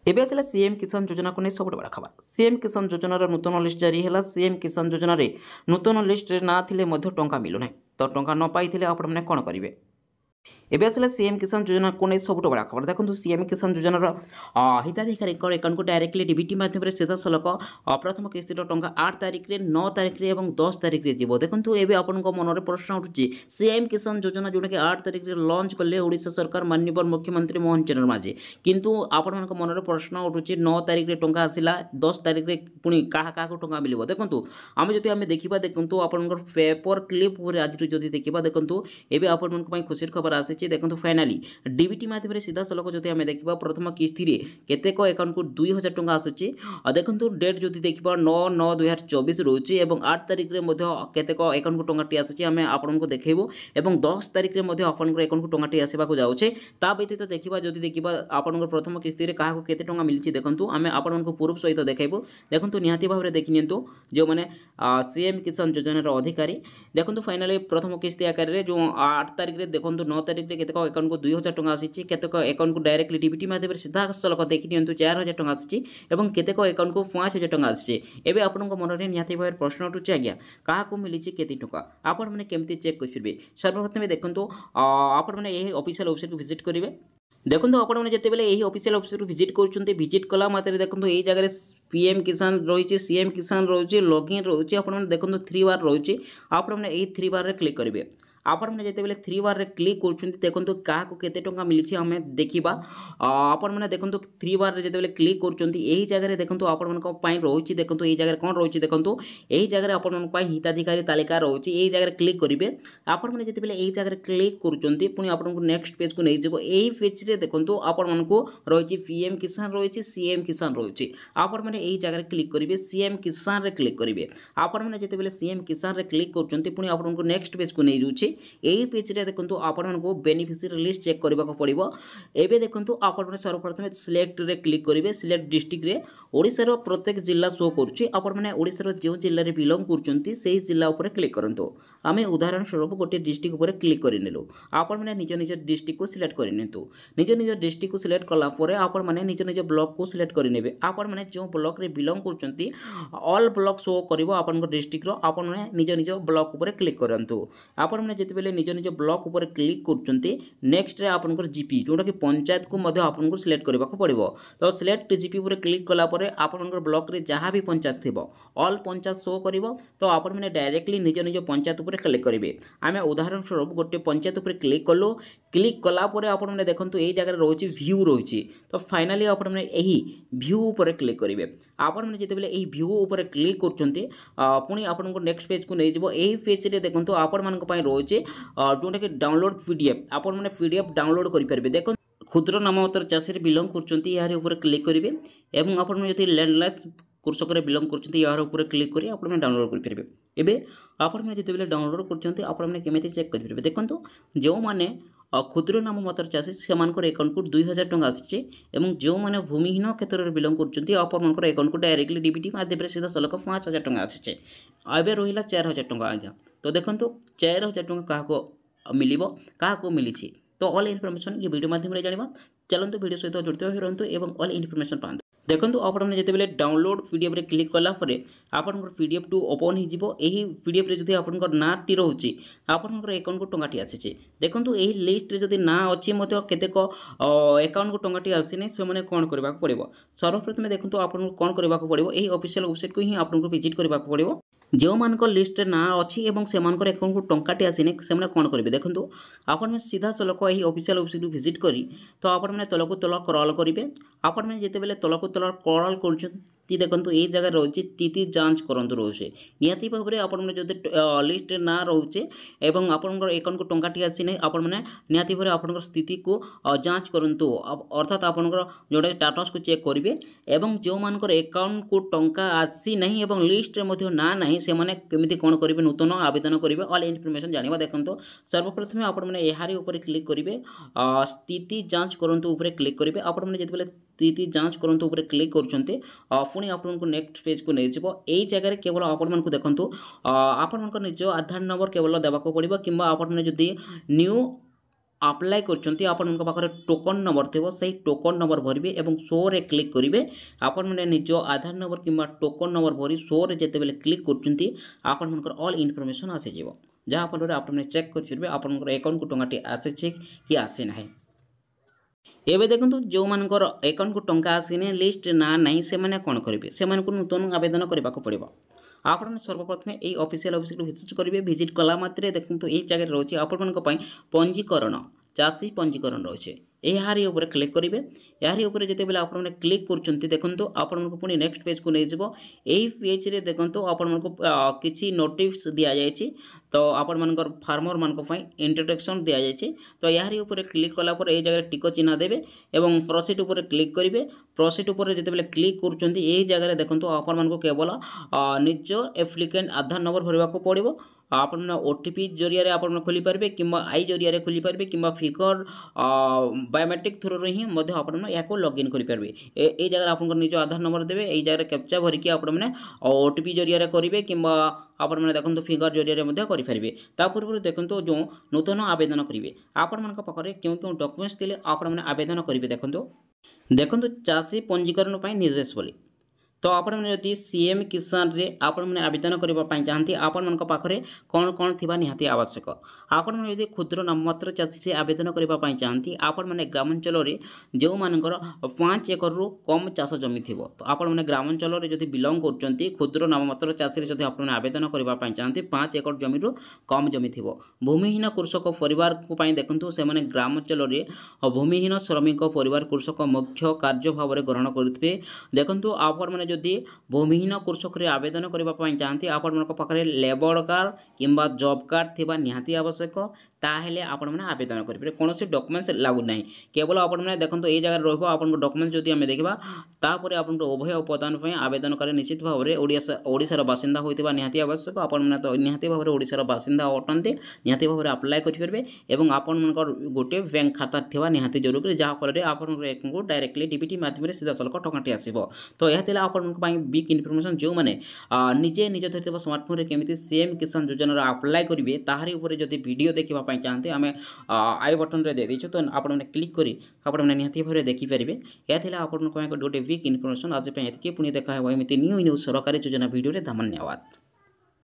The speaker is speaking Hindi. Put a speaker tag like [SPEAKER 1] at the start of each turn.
[SPEAKER 1] एबे आसला सीएम किसान योजना को नहीं सब बड़ा खबर। सीएम किसान योजनार नूतन लिस्ट जारी है। सीएम किसान योजन नूतन लिस्ट ना थिले टंका मिलूना, तो टंका न पाई आपण मैंने कौन करेंगे। एबे आसला सीएम किसान योजना को नहीं सब बड़ा खबर। देखो सीएम किसान योजनार हिताधिकारी अकाउंट को डायरेक्टली डीबीटी माध्यम सीधा सलख प्रथम किस्तिर टंका 8 तारिख में 9 तारिख में और 10 तारिख में जीव। देखो एवं आपण मन प्रश्न उठुची सीएम किसान योजना जोटा कि 8 तारिख में लंच कले ओडिशा सरकार माननीय मुख्यमंत्री मोहन चरण माझी, किंतु आपण मन प्रश्न उठुची 9 तारिख में टंका आसला 10 तारिख में पुणी क्या टंका मिल। देखो आम जब आम देखा देखो आपण पेपर क्लिप आज जब देखा देखो एवं आपण खुशी खबर आसी। देखो फाइनाली डीबीटी माध्यम सीधा सलख जो आम देखा प्रथम किस्ती केतेक अकाउंट को 2000 टंका आसूची। देखो डेट जो देखा 9/9/2024 रोचे और 8 तारिख में केतेक अकाउंट को टंका आसी आम आपको देखू और 10 तारिख में आपंकर अकाउंट को टंका आसवाक जाऊे। ता व्यतीत देखा जब देखा आपंकर प्रथम किस्ती क्या केते टंका मिली देखो आम आपको प्रूफ सहित देखू। देखो निहाती भाव में देखी नियंतु जो मैंने सीएम किसान योजनार अधिकारी। देखो फाइनाली प्रथम किस्ती आकार में जो 8 तारिख में देखो 9 तारिख में केतेक अकाउंट को 2000 टंका आसी, केतेक अकाउंट को डायरेक्टली डीबीटी माध्यम सीधा सलख देखी नियंतु 4000 टंका आसी और केतेक अकाउंट को 5000 टंका आसी। एबे आपन मन में निहाती भाव प्रश्न उठुचे आज्ञा क्या मिली केते टंका आपण मैंने केमती चेक करेंगे। सर्वप्रथम देखो आपण मैंने यही ऑफिशियल वेबसाइट को विजिट करेंगे। देखो आपण मैंने जिते यही ऑफिशियल वेबसाइट को विजिट कर विजिट कला मात्रे देखो यही जगह पीएम किसान रही सीएम किसान रही लॉगिन रही आपण देखो 3 बार रही आपण मैंने यही 3 बार क्लिक करेंगे। आपण मैंने जिते 3 बार क्लिक कर देखो क्या केते टंका मिली आम देखा। आपण मैंने देखो 3 बार जिते क्लिक कर यही जगह देखो आपण रही देखो यही जगह कौन रही देखो यही जगह आपण हिताधिकारी तालिका रही यही जगह क्लिक करेंगे। आपण मैंने जिते यही जगह क्लिक कर पुणी आपको नेक्स्ट पेज को नहीं जाव। यही पेज रे देखो आपण मानक रही पीएम किसान रही सीएम किसान रही आपण मैंने यही जगह क्लिक करेंगे सीएम किसान रे क्लिक करेंगे। आपण मैंने जिते सीएम किसान रे क्लिक कर पुणी आपको नेक्स्ट पेज को नहीं जाऊँगी। यही पेज रे देखो आपण को बेनिफिशियरी लिस्ट चेक करने को पड़ो। एबे देखो आपण सर्वप्रथम सिलेक्ट रे क्लिक करेंगे। सिलेक्ट डिस्ट्रिक्ट रे ओडिशार प्रत्येक जिला शो करुच्ची। आपण मैंने ओडिशार जो जिले में बिलंग कर जिला उपर क्लिक करंतु। आम उदाहरण स्वरूप गोटे डिस्ट्रिक्ट उपर क्लिक करनेलु। आपण मैंने निज निज डिस्ट्रिक्ट को सिलेक्ट करनियंतु। निज निज डिस्ट्रिक्ट को सिलेक्ट कला परे आपण मैंने निज निज ब्लॉक को सिलेक्ट करनेबे। आपण मैंने जो ब्लॉक रे बिलंग करचंती ऑल ब्लॉक शो करिवो आपण डिस्ट्रिक्ट रो। आपण मैंने निज निज ब्लॉक उपर क्लिक करंतु। आपण मैंने जिते निज निज ब्लॉक उपर क्लिक करचंती नेक्स्ट रे आपनकर जीपी जोटा कि पंचायत को मध्य आपनको सिलेक्ट करबा को पड़िबो। तो सिलेक्ट जीपी उपर क्लिक कला परे आपनकर ब्लॉक रे जहाँ भी पंचायत थिबो ऑल पंचायत शो करिवो। तो आपण मैंने डायरेक्टली निज निज पंचायत उपर क्लिक करेंगे। आम उदाहरण स्वरूप गोटे पंचायत उपर क्लिक कलु। क्लिक कला परे आपण मैंने देखो यही जगह रही व्यू रही। तो फाइनाली आपण मैंने यही व्यू उपर क्लिक करेंगे। आपण मैंने जिते यही व्यू उपर क्लिक करचंती पुणी आपनको नेक्स्ट पेज को नहीं जाव। यही पेज रे देखो आपण मानक पई रही जोटा कि डाउनलोड पीडीएफ आपण मैंने पीडीएफ डाउनलोड करेंगे। देखो क्षुद्र नाममात्र चाषी बिलंग कर क्लिक करेंगे और आप लैंडलेस कृषक बिलंग कर यार ऊपर क्लिक कर आप डाउनलोड करेंगे। एवं आपने जिते डाउनलोड कर केमी चेक करेंगे। देखो जो मैंने क्षुद्र नाममात्र चाषी से अकाउंट को 2000 टंका आसी और जो मैंने भूमिहीन क्षेत्र में बिलंग कर अकाउंट को डायरेक्टली डीबीटी माध्यम सीधा सलख 5000 टंका आसी। एवं रहा 4000 टंका आज्ञा। तो देखो 4000 टंका क्या मिल क्या मिली। तो ऑल इनफॉरमेशन ये वीडियो माध्यम जाना चलते वीडियो सहित जुड़ते हुए रहतु और ऑल इनफॉरमेशन पाते। देखो आपने जिते डाउनलोड पीडीएफ रे क्लिक कलापर आपन पीडीएफ टू ओपन हो पीडीएफ रे जदि आपन नाटी रोचे आपनकर अकाउंट को टंकाटी आसी। देखो यही लिस्ट रे जदि ना अच्छी केतेक अकाउंट को टंकाटी आसी से मैंने कौन करने को पड़ो। सर्वप्रथम देखो आपन कौन करने को पड़ो यही ऑफिशियल वेबसाइट को ही आपको विजिट करने को पड़ो। जो मान लिस्ट ना अच्छी और से अकाउंट को टंकाटी आसनी से कौन करेंगे। देखो आपने सीधा सलख यही ऑफिशियल वेबसाइट को विजिट करी तो आपने तलक तल क्रॉल करेंगे। आपने जिते तलक तल क्रॉल कर देखो ये जगह रही स्थिति जांच करंतु रोचे निहाती भाव में आपने जो लिस्ट ना रोचे और आपंकर अकाउंट को टंकाटी आसी ना आप निहाती भाव आप स्थिति को जांच करंतु अर्थात आपंकर जोटा स्टाटस को चेक करेंगे। और जो मानकर अकाउंट को टंका आसी नहीं और लिस्ट रे ना नहीं से मैंने केमी कौन करेंगे नूतन आवेदन करेंगे ऑल इनफॉरमेशन जाना। देखो सर्वप्रथम आपने यार ऊपर क्लिक करेंगे स्थिति जांच करंतु ऊपर क्लिक करेंगे। आपने जिते स्थिति जांच करंतु ऊपर क्लिक करछन्ते पुणी आपको नेक्स्ट पेज को नहीं जाव। यही जगह केवल आपण देखो आपण निज आधार नंबर केवल देवाक पड़ो कि आपने जदि न्यू ଆପ୍ଲାଏ କରୁଛନ୍ତି ଆପଣଙ୍କ ପାଖରେ ଟୋକନ୍ ନମ୍ବର ଥିବ ସେହି ଟୋକନ୍ ନମ୍ବର ଭରିବେ ଏବଂ ଶୋରେ କ୍ଲିକ୍ କରିବେ। ଆପଣମାନେ ନିଜ ଆଧାର ନମ୍ବର କିମ୍ବା ଟୋକନ୍ ନମ୍ବର ଭରି ଶୋରେ ଯେତେବେଳେ କ୍ଲିକ୍ କରୁଛନ୍ତି ଆପଣଙ୍କର ଅଲ୍ ଇନଫର୍ମେସନ୍ ଆସିଯିବ, ଯାହାଫଳରେ ଆପଣମାନେ ଚେକ୍ କରିପାରିବେ ଆପଣଙ୍କର ଆକାଉଣ୍ଟକୁ ଟଙ୍କାଟି ଆସିଛି କି ଆସିନାହିଁ। ଏବେ ଦେଖନ୍ତୁ ଯେଉଁମାନଙ୍କର ଆକାଉଣ୍ଟକୁ ଟଙ୍କା ଆସିନି, ଲିଷ୍ଟ ନା ନାହିଁ, ସେମାନେ କ'ଣ କରିବେ? ସେମାନଙ୍କୁ ନୂତନ ଆବେଦନ କରିବାକୁ ପଡ଼ିବ। ଆପଣମାନେ ସର୍ବପ୍ରଥମେ ଏହି ଅଫିସିଆଲ ଅଫିସକୁ ଭିଜିଟ୍ କରିବେ। ଭିଜିଟ୍ କଲା ମାତ୍ରେ ଦେଖନ୍ତୁ ଏହି ଜାଗାରେ ରହିଛି ଆପଣମାନଙ୍କ ପାଇଁ ପଞ୍ଜୀକରଣ, ଚାଷୀ ପଞ୍ଜୀକରଣ ରହିଛି। ଏହାରି ଉପରେ କ୍ଲିକ୍ କରିବେ। ଏହାରି ଉପରେ ଯେତେବେଳେ ଆପଣମାନେ କ୍ଲିକ୍ କରୁଛନ୍ତି ଦେଖନ୍ତୁ ଆପଣମାନଙ୍କୁ ପୁଣି ନେକ୍ସଟ ପେଜକୁ ନେଇଯିବ। ଏହି ପେଜରେ ଦେଖନ୍ତୁ ଆପଣମାନଙ୍କୁ କିଛି ନୋଟିସ୍ ଦିଆଯାଇଛି। ତ ଆପଣମାନଙ୍କର ଫାର୍ମରମାନଙ୍କ ପାଇଁ ଇଣ୍ଟ୍ରୋଡକ୍ସନ୍ ଦିଆଯାଇଛି। ତ ଏହାରି ଉପରେ କ୍ଲିକ୍ କଲା ପରେ ଏହି ଜାଗାରେ ଟିକ ଚିହ୍ନ ଦେବେ ଏବଂ ପ୍ରୋସିଡ୍ ଉପରେ କ୍ଲିକ୍ କରିବେ। ପ୍ରୋସିଡ୍ ଉପରେ ଯେତେବେଳେ କ୍ଲିକ୍ କରୁଛନ୍ତି ଏହି ଜାଗାରେ ଦେଖନ୍ତୁ ଆପଣମାନଙ୍କୁ କେବଳ ନିଜ ଆପ୍ଲିକେଣ୍ଟ ଆଧାର ନମ୍ବର ଭରିବାକୁ ପଡ଼ିବ। ଆପଣ OTP ଜରିଆରେ ଆପଣ ଖୋଲିପାରିବେ କିମ୍ବା ଆଇ ଜରିଆରେ ଖୋଲିପାରିବେ କିମ୍ବା ଫିଗର ବାୟୋମେଟ୍ରିକ୍ ଥ୍ରୁରେ ହିଁ ମଧ୍ୟ ଆପଣମାନେ ଏହାକୁ ଲଗ୍ଇନ୍ କରିପାରିବେ। এই ଜାଗାରେ ଆପଣଙ୍କ ନିଜ ଆଧାର ନମ୍ବର ଦେବେ। এই ଜାଗାରେ କ୍ୟାପଚା ଭରିକି ଆପଣମାନେ OTP ଜରିଆରେ କରିବେ କିମ୍ବା ଆପଣମାନେ ଦେଖନ୍ତୁ ଫିଗର ଜରିଆରେ ମଧ୍ୟ କରିପାରିବେ। ତା ପୂର୍ବରୁ ଦେଖନ୍ତୁ ଯେଉଁ ନୂତନ ଆବେଦନ କରିବେ ଆପଣମାନଙ୍କ ପାଖରେ କେଉଁ କେଉଁ ଡକୁମେଣ୍ଟସ୍ ଥିଲେ ଆପଣମାନେ ଆବେଦନ କରିବେ। ଦେଖନ୍ତୁ ଚାଷୀ ପଞ୍ଜୀକରଣ ପାଇଁ ନିର୍ଦ୍ଦେଶାବଳୀ। तो आपने जदि सीएम किसान रे आपने आवेदन करने चाहती आपण पाखे कौन कौन थी निहाती आवश्यक। आपने जदि क्षुद्र नाममात्र चाषी से आवेदन करने चाहती आपण मैंने ग्रामांचल जो मानकर 5 एकर रु कम चाष जमी थी तो आपने ग्रामांचल जदि बिलंग कर क्षुद्र नाममात्र चाषी जदि आपने आवेदन करने चाहती 5 एकर जमी रु कम जमी थी भूमिहीन कृषक परिवार देखूँ से ग्रामांचल भूमिहीन श्रमिक परिवार कृषक मुख्य कार्य भाव में ग्रहण करेंगे। देखो आप मैंने जदि भूमिहीन कृषक आवेदन करने चाहती आपण पाखे लेबर कार्ड किंबा जॉब कार्ड थी निहाती आवश्यक ताहेले आपण मैंने आवेदन करेंगे। कौन डॉक्यूमेंट्स लागू ना केवल आपण मैंने देखो ये जगह रहा डॉक्यूमेंट्स जदि आम देखा तापर आप उभय उपादान आवेदन करें निश्चित भाव में ओडिशार बासिंदा होता निहाती आवश्यक। आपण तो निहाती भाव में ओडिशार बासिंदा अटंती निहाती भाव में आप्लाय करेंगे और आपण गोटे बैंक खाता थी निहाती जरूरी जहाँफल आपको डायरेक्टली डीबीटी माध्यम सीधा सड़क टंकाटी आसो। तो यह आपण बिग इनफर्मेशन जो मैंने निजे निज धरती स्मार्टफोन में केमी सीएम किसान योजना आप्लाय करेंगे ताहारी जदि वीडियो देखा चाहते आम आई बटन रे दे देछु तो आपने क्लिक करी आपने निहाती भाव में देखिपारे। यह आपको गोटे बिग इनफर्मेशन आज पुणी देखा एमती न्यू न्यूज सरकारी योजना वीडियो धन्यवाद।